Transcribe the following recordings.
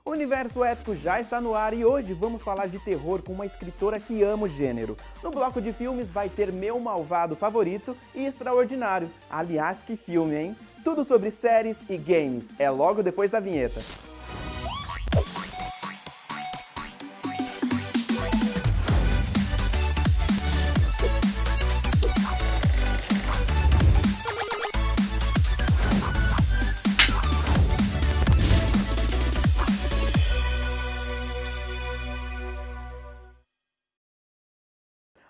O Universo Épico já está no ar e hoje vamos falar de terror com uma escritora que ama o gênero. No bloco de filmes vai ter Meu Malvado Favorito e Extraordinário. Aliás, que filme, hein? Tudo sobre séries e games. É logo depois da vinheta.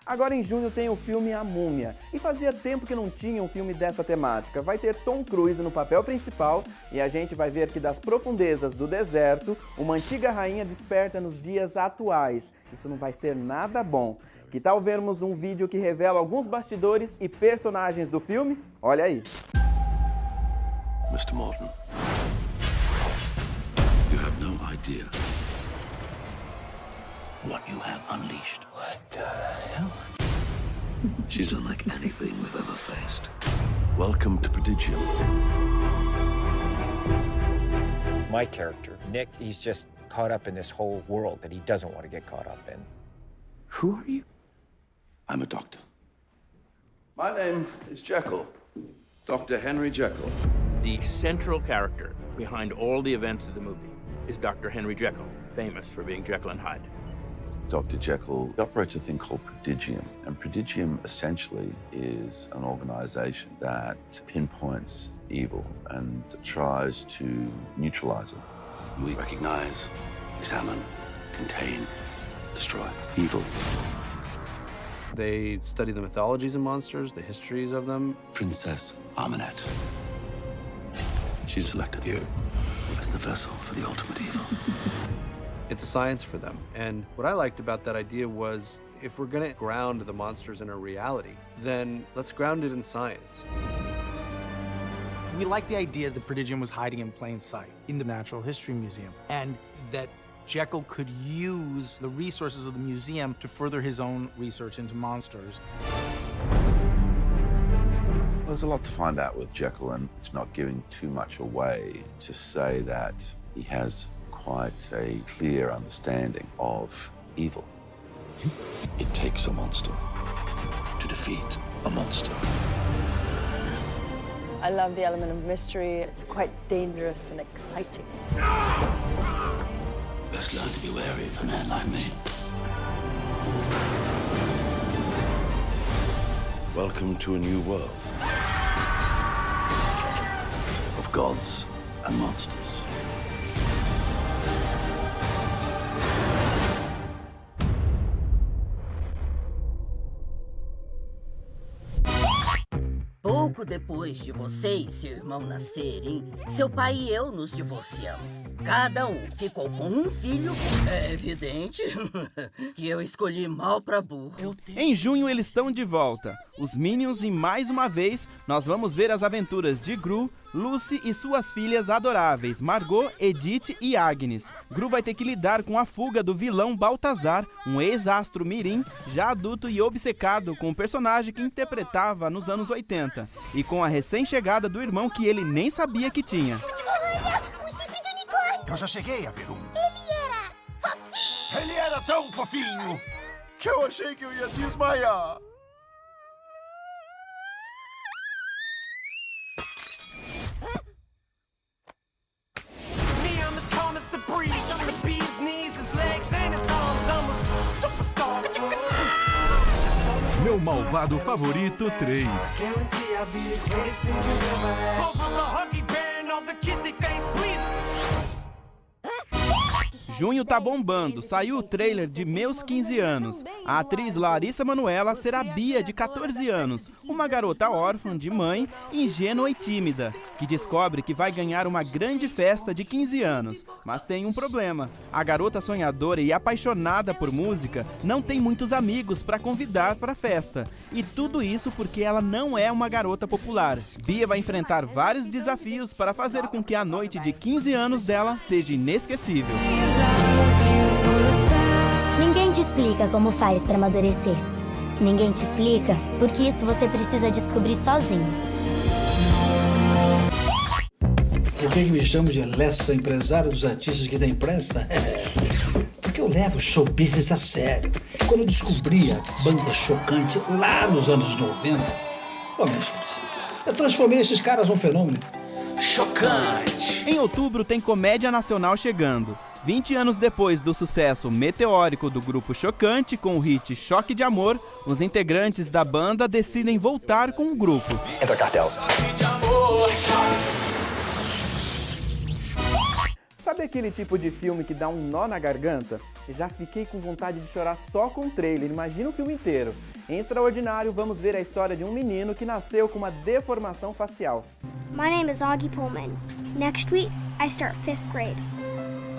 Agora em junho tem o filme A Múmia, e fazia tempo que não tinha um filme dessa temática. Vai ter Tom Cruise no papel principal e a gente vai ver que das profundezas do deserto, uma antiga rainha desperta nos dias atuais. Isso não vai ser nada bom. Que tal vermos um vídeo que revela alguns bastidores e personagens do filme? Olha aí. Mr. Morton, you have no idea what you have unleashed. What the hell? She's unlike anything we've ever faced. Welcome to Prodigium. My character, Nick, he's just caught up in this whole world that he doesn't want to get caught up in. Who are you? I'm a doctor. My name is Jekyll. Dr. Henry Jekyll. The central character behind all the events of the movie is Dr. Henry Jekyll, famous for being Jekyll and Hyde. Dr. Jekyll operates a thing called Prodigium, and Prodigium essentially is an organization that pinpoints evil and tries to neutralize it. We recognize, examine, contain, destroy evil. They study the mythologies of monsters, the histories of them. Princess Armanet. She selected you as the vessel for the ultimate evil. It's a science for them. And what I liked about that idea was, if we're gonna ground the monsters in a reality, then let's ground it in science. We like the idea that Prodigium was hiding in plain sight in the Natural History Museum, and that Jekyll could use the resources of the museum to further his own research into monsters. There's a lot to find out with Jekyll, and it's not giving too much away to say that he has quite a clear understanding of evil. It takes a monster to defeat a monster. I love the element of mystery. It's quite dangerous and exciting. Best learn to be wary of a man like me. Welcome to a new world of gods and monsters. Pouco depois de você e seu irmão nascerem, seu pai e eu nos divorciamos. Cada um ficou com um filho. É evidente que eu escolhi mal pra burro. Em junho eles estão de volta, os Minions, e mais uma vez nós vamos ver as aventuras de Gru, Lucy e suas filhas adoráveis, Margot, Edith e Agnes. Gru vai ter que lidar com a fuga do vilão Baltazar, um ex-astro mirim, já adulto e obcecado com o personagem que interpretava nos anos 80, e com a recém-chegada do irmão que ele nem sabia que tinha. Olha, um chifre de unicórnio! Eu já cheguei a ver um. Ele era fofinho! Ele era tão fofinho que eu achei que eu ia desmaiar. Meu Malvado Favorito 3. Junho tá bombando, saiu o trailer de Meus 15 Anos. A atriz Larissa Manoela será Bia, de 14 anos, uma garota órfã de mãe, ingênua e tímida, que descobre que vai ganhar uma grande festa de 15 anos. Mas tem um problema, a garota sonhadora e apaixonada por música não tem muitos amigos para convidar para a festa. E tudo isso porque ela não é uma garota popular. Bia vai enfrentar vários desafios para fazer com que a noite de 15 anos dela seja inesquecível. Ninguém te explica como faz para amadurecer. Ninguém te explica, porque isso você precisa descobrir sozinho. Por que me chamam de Lessa, empresário dos artistas que dá imprensa? Porque eu levo o show business a sério. Quando eu descobri a banda Chocante lá nos anos 90, minha gente, eu transformei esses caras num fenômeno. Chocante! Em outubro tem comédia nacional chegando. 20 anos depois do sucesso meteórico do grupo Chocante com o hit Choque de Amor, os integrantes da banda decidem voltar com o grupo. Entra cartel. Sabe aquele tipo de filme que dá um nó na garganta? Já fiquei com vontade de chorar só com o trailer, imagina o filme inteiro. Em Extraordinário, vamos ver a história de um menino que nasceu com uma deformação facial. My name is Augie Pullman. Next week, I start 5th grade.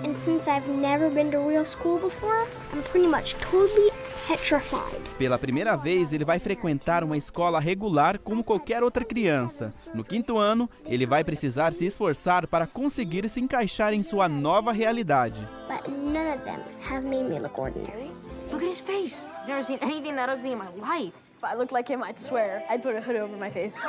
And since I've never been to real school before, I'm pretty much totally petrified. Pela primeira vez, ele vai frequentar uma escola regular como qualquer outra criança. No 5º ano, ele vai precisar se esforçar para conseguir se encaixar em sua nova realidade. But none of them have made me look ordinary. Look at his face. I've never seen anything that ugly in my life. If I looked like him, I'd swear I'd put a hood over my face.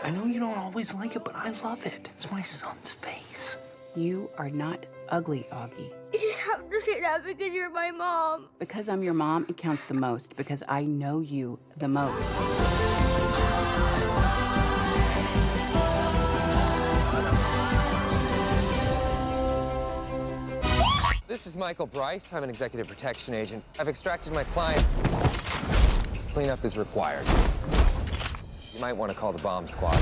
I know you don't always like it, but I love it. It's my son's face. You are not ugly, Augie. You just have to say that because you're my mom. Because I'm your mom, it counts the most. Because I know you the most. This is Michael Bryce. I'm an executive protection agent. I've extracted my client. Cleanup is required. You might want to call the bomb squad.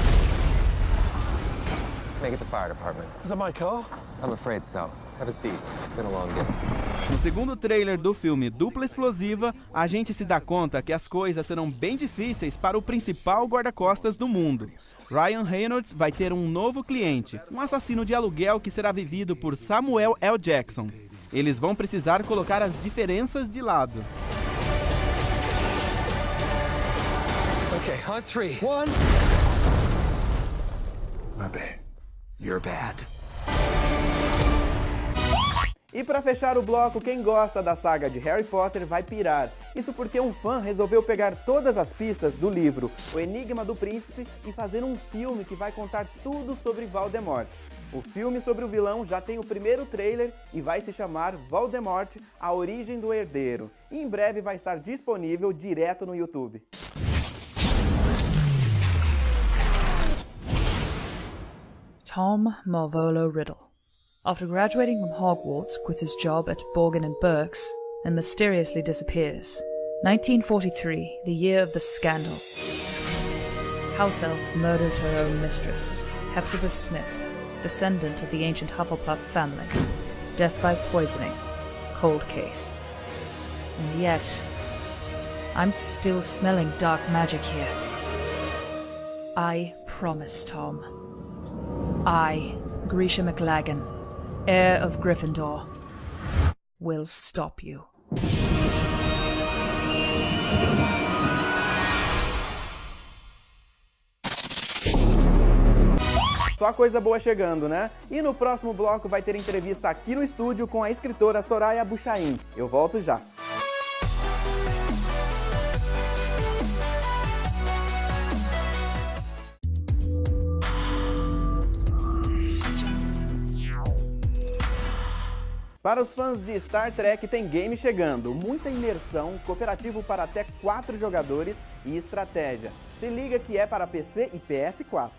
Make it the fire department. Is that my car? I'm afraid so. Have a seat. It's been a long day. No segundo trailer do filme Dupla Explosiva, a gente se dá conta que as coisas serão bem difíceis para o principal guarda-costas do mundo. Ryan Reynolds vai ter um novo cliente, um assassino de aluguel que será vivido por Samuel L. Jackson. Eles vão precisar colocar as diferenças de lado. Okay, on 3. 1. Maybe you're bad. E para fechar o bloco, quem gosta da saga de Harry Potter vai pirar. Isso porque um fã resolveu pegar todas as pistas do livro O Enigma do Príncipe e fazer um filme que vai contar tudo sobre Voldemort. O filme sobre o vilão já tem o primeiro trailer e vai se chamar Voldemort, a origem do herdeiro. E em breve vai estar disponível direto no YouTube. Tom Marvolo Riddle. After graduating from Hogwarts, quits his job at Borgin & Burke's and mysteriously disappears. 1943, the year of the scandal. House Elf murders her own mistress, Hepzibah Smith, descendant of the ancient Hufflepuff family. Death by poisoning. Cold case. And yet, I'm still smelling dark magic here. I promise, Tom. I, Grisha McLagan, heir of Gryffindor, will stop you. Só coisa boa chegando, né? E no próximo bloco vai ter entrevista aqui no estúdio com a escritora Soraya Buchaim. Eu volto já. Para os fãs de Star Trek tem game chegando, muita imersão, cooperativo para até 4 jogadores e estratégia. Se liga que é para PC e PS4.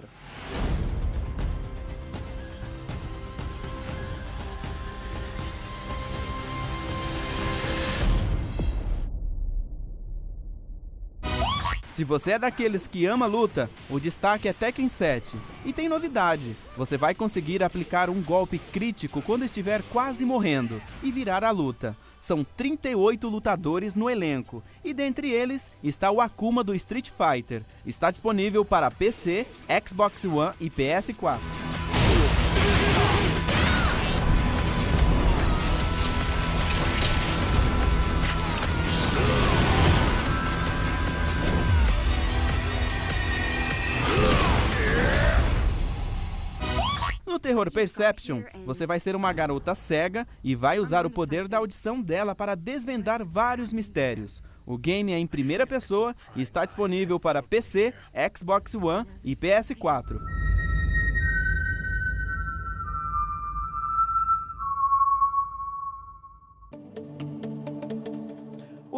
Se você é daqueles que ama luta, o destaque é Tekken 7. E tem novidade, você vai conseguir aplicar um golpe crítico quando estiver quase morrendo e virar a luta. São 38 lutadores no elenco, e dentre eles está o Akuma do Street Fighter. Está disponível para PC, Xbox One e PS4. No Terror Perception, você vai ser uma garota cega e vai usar o poder da audição dela para desvendar vários mistérios. O game é em primeira pessoa e está disponível para PC, Xbox One e PS4.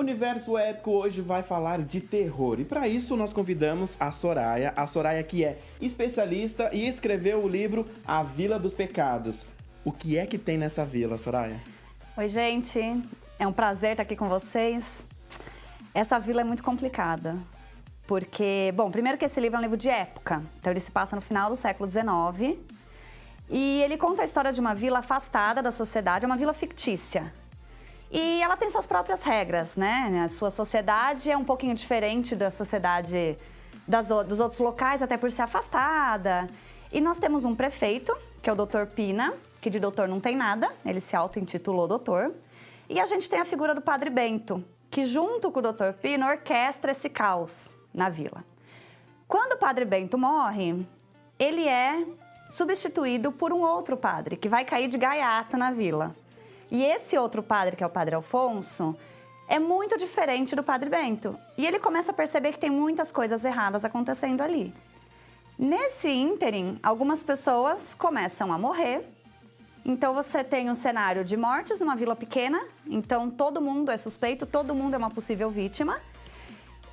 Universo Épico hoje vai falar de terror e para isso nós convidamos a Soraya que é especialista e escreveu o livro A Vila dos Pecados. O que é que tem nessa vila, Soraya? Oi, gente. É um prazer estar aqui com vocês. Essa vila é muito complicada, porque, bom, primeiro que esse livro é um livro de época, então ele se passa no final do século XIX e ele conta a história de uma vila afastada da sociedade, é uma vila fictícia. E ela tem suas próprias regras, né? A sua sociedade é um pouquinho diferente da sociedade dos outros locais, até por ser afastada. E nós temos um prefeito, que é o Dr. Pina, que de doutor não tem nada, ele se auto-intitulou doutor. E a gente tem a figura do Padre Bento, que junto com o Dr. Pina orquestra esse caos na vila. Quando o Padre Bento morre, ele é substituído por um outro padre, que vai cair de gaiato na vila. E esse outro padre, que é o Padre Alfonso, é muito diferente do Padre Bento. E ele começa a perceber que tem muitas coisas erradas acontecendo ali. Nesse ínterim, algumas pessoas começam a morrer. Então você tem um cenário de mortes numa vila pequena. Então todo mundo é suspeito, todo mundo é uma possível vítima.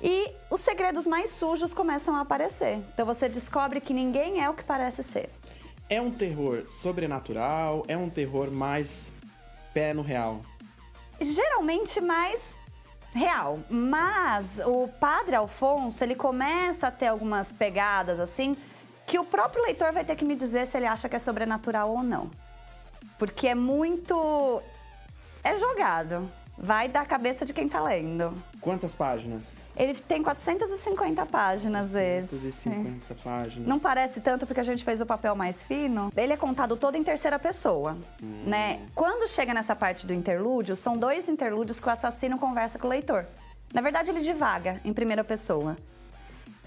E os segredos mais sujos começam a aparecer. Então você descobre que ninguém é o que parece ser. É um terror sobrenatural? É um terror mais pé no real? Geralmente mais real, mas o Padre Alfonso, ele começa a ter algumas pegadas assim, que o próprio leitor vai ter que me dizer se ele acha que é sobrenatural ou não. Porque é muito... é jogado, vai da cabeça de quem tá lendo. Quantas páginas? Ele tem 450 páginas, 450 páginas. Não parece tanto porque a gente fez o papel mais fino. Ele é contado todo em terceira pessoa, né? Quando chega nessa parte do interlúdio, são 2 interlúdios que o assassino conversa com o leitor. Na verdade, ele divaga em primeira pessoa.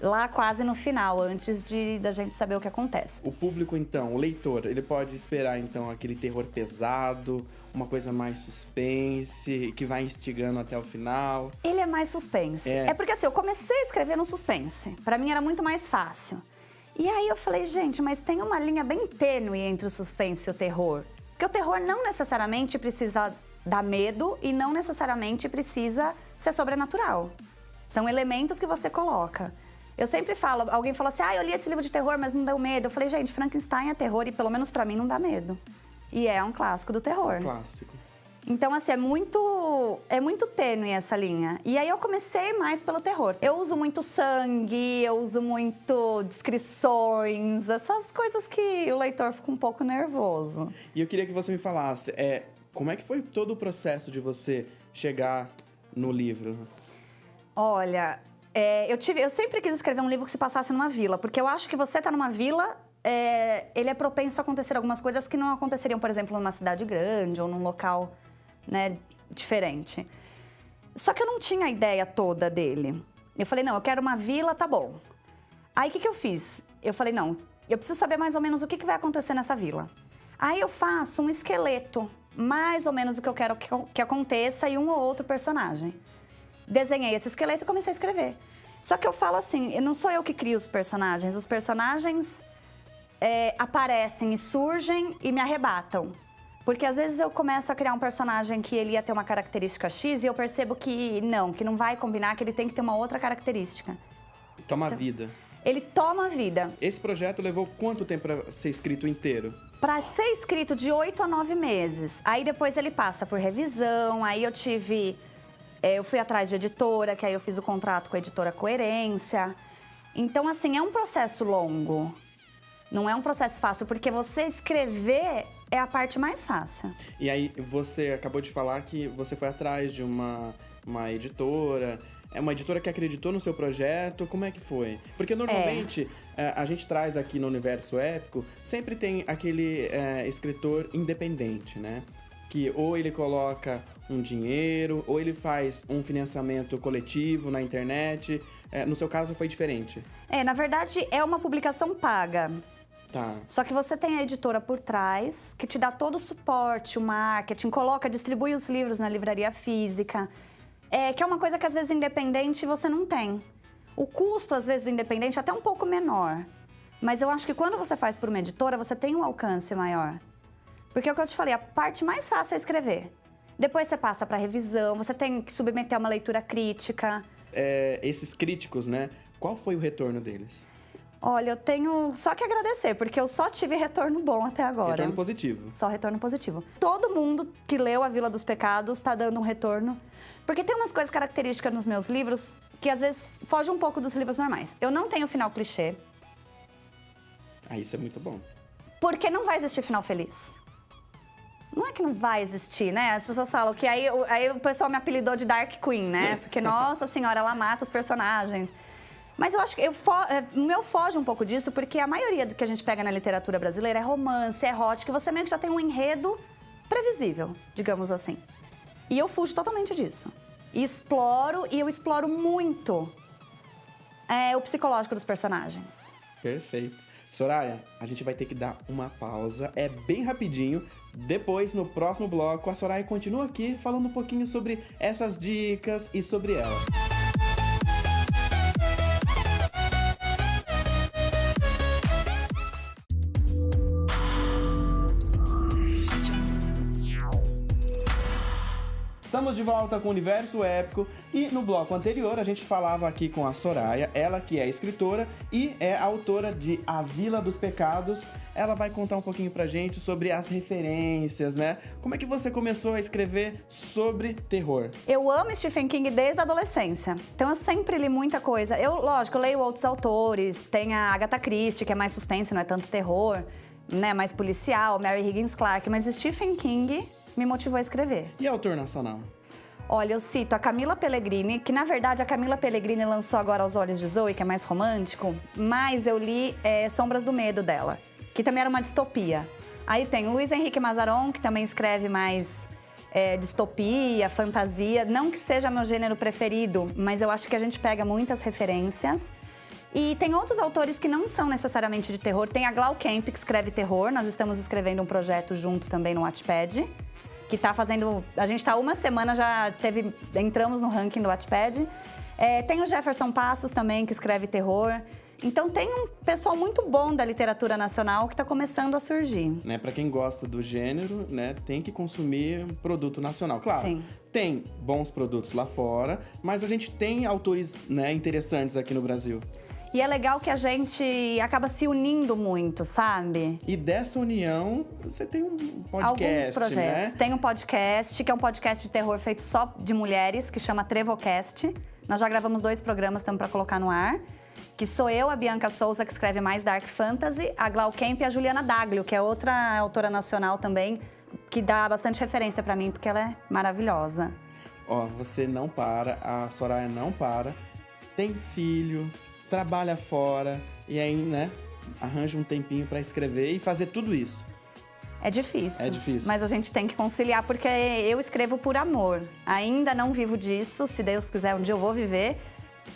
Lá quase no final, antes da gente saber o que acontece. O público, então, o leitor, ele pode esperar, então, aquele terror pesado, uma coisa mais suspense, que vai instigando até o final? Ele é mais suspense. É porque, assim, eu comecei a escrever no suspense. Pra mim era muito mais fácil. E aí eu falei, gente, mas tem uma linha bem tênue entre o suspense e o terror. Porque o terror não necessariamente precisa dar medo e não necessariamente precisa ser sobrenatural. São elementos que você coloca. Eu sempre falo, alguém falou assim, eu li esse livro de terror, mas não deu medo. Eu falei, gente, Frankenstein é terror e pelo menos pra mim não dá medo. E é um clássico do terror. Clássico. Então, assim, é muito tênue essa linha. E aí eu comecei mais pelo terror. Eu uso muito sangue, eu uso muito descrições, essas coisas que o leitor fica um pouco nervoso. E eu queria que você me falasse, como é que foi todo o processo de você chegar no livro? Olha... eu sempre quis escrever um livro que se passasse numa vila, porque eu acho que você tá numa vila, ele é propenso a acontecer algumas coisas que não aconteceriam, por exemplo, numa cidade grande ou num local, né, diferente. Só que eu não tinha a ideia toda dele. Eu falei, não, eu quero uma vila, tá bom. Aí o que eu fiz? Eu falei, não, eu preciso saber mais ou menos o que vai acontecer nessa vila. Aí eu faço um esqueleto, mais ou menos o que eu quero que aconteça e um ou outro personagem. Desenhei esse esqueleto e comecei a escrever. Só que eu falo assim, não sou eu que crio os personagens aparecem e surgem e me arrebatam. Porque às vezes eu começo a criar um personagem que ele ia ter uma característica X e eu percebo que não vai combinar, que ele tem que ter uma outra característica. Toma vida. Ele toma vida. Esse projeto levou quanto tempo para ser escrito inteiro? Para ser escrito de 8 a 9 meses. Aí depois ele passa por revisão, aí eu fui atrás de editora, que aí eu fiz o contrato com a editora Coerência. Então, assim, é um processo longo. Não é um processo fácil, porque você escrever é a parte mais fácil. E aí, você acabou de falar que você foi atrás de uma editora. É uma editora que acreditou no seu projeto. Como é que foi? Porque normalmente a gente traz aqui no Universo Épico, sempre tem aquele escritor independente, né? Que ou ele coloca um dinheiro, ou ele faz um financiamento coletivo na internet. No seu caso foi diferente? Na verdade é uma publicação paga. Tá. Só que você tem a editora por trás, que te dá todo o suporte, o marketing, distribui os livros na livraria física. Que é uma coisa que às vezes independente você não tem. O custo, às vezes, do independente é até um pouco menor. Mas eu acho que quando você faz por uma editora, você tem um alcance maior. Porque é o que eu te falei, a parte mais fácil é escrever. Depois você passa para revisão, você tem que submeter a uma leitura crítica. Esses críticos, né? Qual foi o retorno deles? Olha, eu tenho só que agradecer, porque eu só tive retorno bom até agora. Retorno positivo. Só retorno positivo. Todo mundo que leu A Vila dos Pecados está dando um retorno. Porque tem umas coisas características nos meus livros que às vezes fogem um pouco dos livros normais. Eu não tenho final clichê. Isso é muito bom. Porque não vai existir final feliz. Não é que não vai existir, né? As pessoas falam que aí o pessoal me apelidou de Dark Queen, né? Porque, nossa senhora, ela mata os personagens. Mas eu acho que o meu foge um pouco disso, porque a maioria do que a gente pega na literatura brasileira é romance, é erótico, e você meio que já tem um enredo previsível, digamos assim. E eu fujo totalmente disso. E eu exploro muito o psicológico dos personagens. Perfeito. Soraya, a gente vai ter que dar uma pausa, é bem rapidinho. Depois, no próximo bloco, a Soraya continua aqui falando um pouquinho sobre essas dicas e sobre ela. Estamos de volta com o Universo Épico e no bloco anterior a gente falava aqui com a Soraya, ela que é escritora e é autora de A Vila dos Pecados. Ela vai contar um pouquinho pra gente sobre as referências, né? Como é que você começou a escrever sobre terror? Eu amo Stephen King desde a adolescência, então eu sempre li muita coisa. Lógico, eu leio outros autores, tem a Agatha Christie, que é mais suspense, não é tanto terror, né? Mais policial, Mary Higgins Clark, mas o Stephen King me motivou a escrever. E autor nacional? Olha, eu cito a Camila Pellegrini, que na verdade a Camila Pellegrini lançou agora Aos Olhos de Zoe, que é mais romântico, mas eu li Sombras do Medo dela, que também era uma distopia. Aí tem o Luiz Henrique Mazaron, que também escreve mais distopia, fantasia, não que seja meu gênero preferido, mas eu acho que a gente pega muitas referências. E tem outros autores que não são necessariamente de terror. Tem a Glau Kemp, que escreve terror. Nós estamos escrevendo um projeto junto também no Wattpad, que tá fazendo... A gente tá uma semana, entramos no ranking do Wattpad. Tem o Jefferson Passos também, que escreve terror. Então tem um pessoal muito bom da literatura nacional que está começando a surgir. Né, para quem gosta do gênero, né, tem que consumir produto nacional. Claro, sim, tem bons produtos lá fora, mas a gente tem autores, né, interessantes aqui no Brasil. E é legal que a gente acaba se unindo muito, sabe? E dessa união, você tem um podcast, alguns projetos. Né? Tem um podcast, que é um podcast de terror feito só de mulheres, que chama Trevocast. Nós já gravamos 2 programas, estamos para colocar no ar. Que sou eu, a Bianca Souza, que escreve mais Dark Fantasy, a Glau Kemp e a Juliana Daglio, que é outra autora nacional também, que dá bastante referência para mim, porque ela é maravilhosa. Ó, você não para, a Soraya não para, tem filho, trabalha fora e aí, né, arranja um tempinho para escrever e fazer tudo isso. É difícil. É difícil. Mas a gente tem que conciliar, porque eu escrevo por amor. Ainda não vivo disso, se Deus quiser, um dia eu vou viver.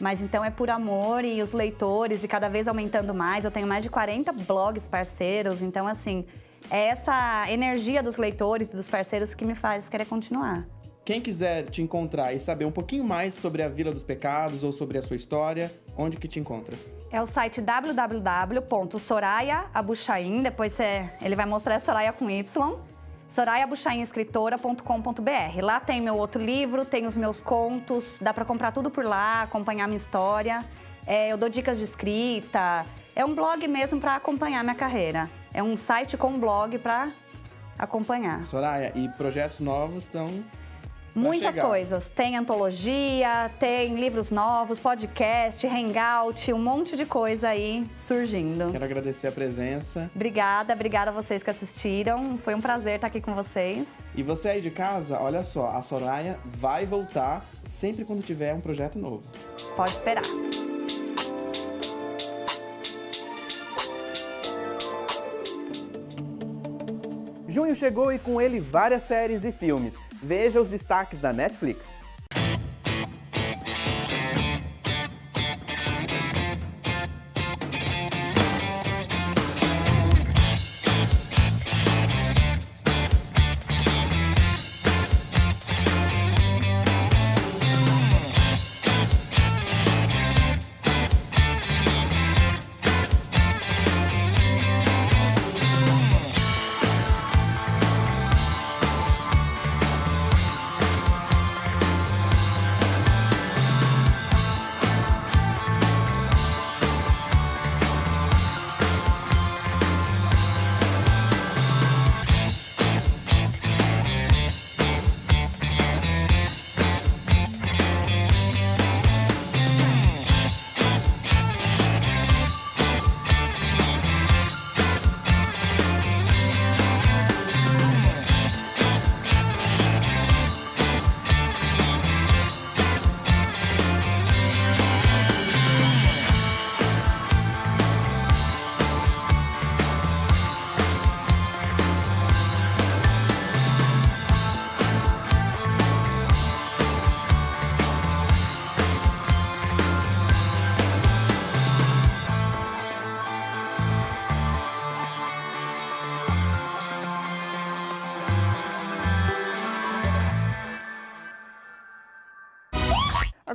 Mas então é por amor e os leitores, e cada vez aumentando mais. Eu tenho mais de 40 blogs parceiros, então assim, é essa energia dos leitores e dos parceiros que me faz querer continuar. Quem quiser te encontrar e saber um pouquinho mais sobre a Vila dos Pecados ou sobre a sua história, onde que te encontra? É o site www.sorayaabuchain, depois ele vai mostrar Soraya com Y, sorayaabuchainescritora.com.br. Lá tem meu outro livro, tem os meus contos, dá para comprar tudo por lá, acompanhar minha história. Eu dou dicas de escrita, é um blog mesmo para acompanhar minha carreira. É um site com blog para acompanhar. Soraya, e projetos novos estão... Muitas coisas. Tem antologia, tem livros novos, podcast, hangout, um monte de coisa aí surgindo. Quero agradecer a presença. Obrigada a vocês que assistiram. Foi um prazer estar aqui com vocês. E você aí de casa, olha só, a Soraya vai voltar sempre quando tiver um projeto novo. Pode esperar. Junho chegou e com ele várias séries e filmes. Veja os destaques da Netflix.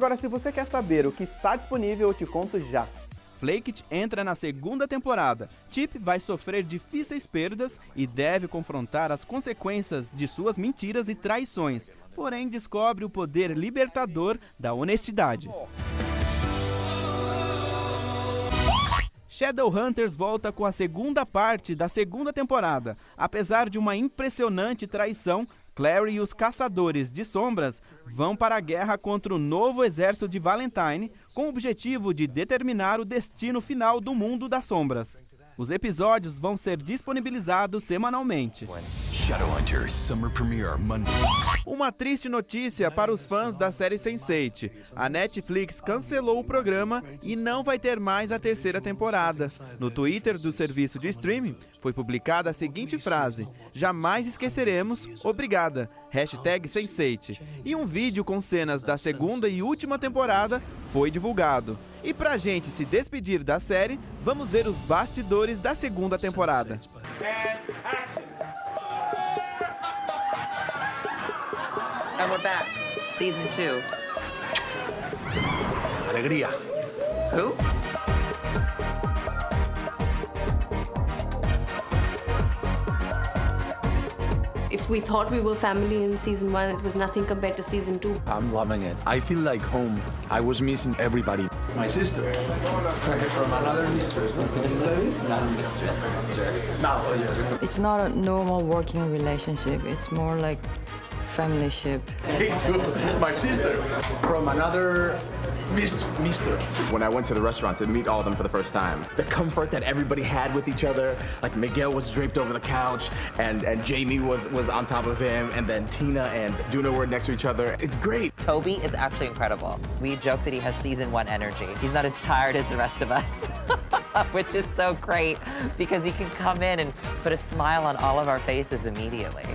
Agora, se você quer saber o que está disponível, eu te conto já. Flake It entra na segunda temporada. Chip vai sofrer difíceis perdas e deve confrontar as consequências de suas mentiras e traições, porém descobre o poder libertador da honestidade. Shadowhunters volta com a segunda parte da segunda temporada. Apesar de uma impressionante traição, Clary e os Caçadores de Sombras vão para a guerra contra o novo exército de Valentine, com o objetivo de determinar o destino final do mundo das sombras. Os episódios vão ser disponibilizados semanalmente. Shadowhunters Summer Premiere Monday. Uma triste notícia para os fãs da série Sense8. A Netflix cancelou o programa e não vai ter mais a terceira temporada. No Twitter do serviço de streaming foi publicada a seguinte frase: "Jamais esqueceremos, obrigada, #Sense8". E um vídeo com cenas da segunda e última temporada foi divulgado. E pra gente se despedir da série, vamos ver os bastidores da segunda temporada. And we're back. Season 2. Alegría. Who? If we thought we were family in season 1, it was nothing compared to season 2. I'm loving it. I feel like home. I was missing everybody. My sister. From another mistress. It's not a normal working relationship. It's more like family-ship. My sister. From another mister. When I went to the restaurant to meet all of them for the first time, the comfort that everybody had with each other, like Miguel was draped over the couch, and Jamie was on top of him, and then Tina and Duna were next to each other. It's great. Toby is actually incredible. We joke that he has season 1 energy. He's not as tired as the rest of us, which is so great because he can come in and put a smile on all of our faces immediately.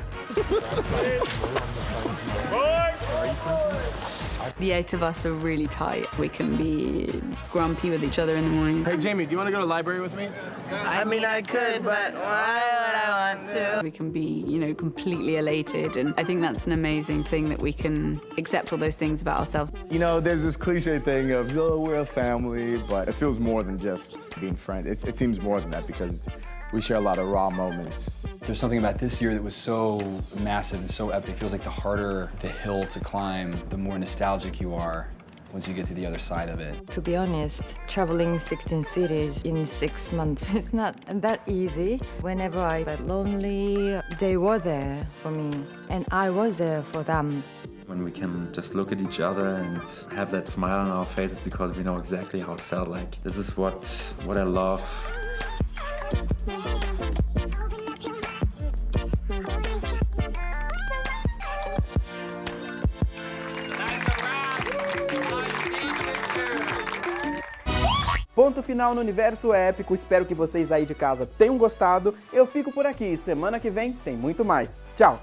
The 8 of us are really tight. We can be grumpy with each other in the morning. Hey, Jamie, do you want to go to the library with me? I mean, I could, but why would I want to? We can be, completely elated, and I think that's an amazing thing that we can accept all those things about ourselves. You know, there's this cliche thing of, we're a family, but it feels more than just being friends. It seems more than that because we share a lot of raw moments. There's something about this year that was so massive and so epic. It feels like the harder the hill to climb, the more nostalgic you are once you get to the other side of it. To be honest, traveling 16 cities in 6 months, it's not that easy. Whenever I felt lonely, they were there for me, and I was there for them. When we can just look at each other and have that smile on our faces because we know exactly how it felt like. This is what I love. Ponto final no universo épico, espero que vocês aí de casa tenham gostado. Eu fico por aqui, semana que vem tem muito mais. Tchau!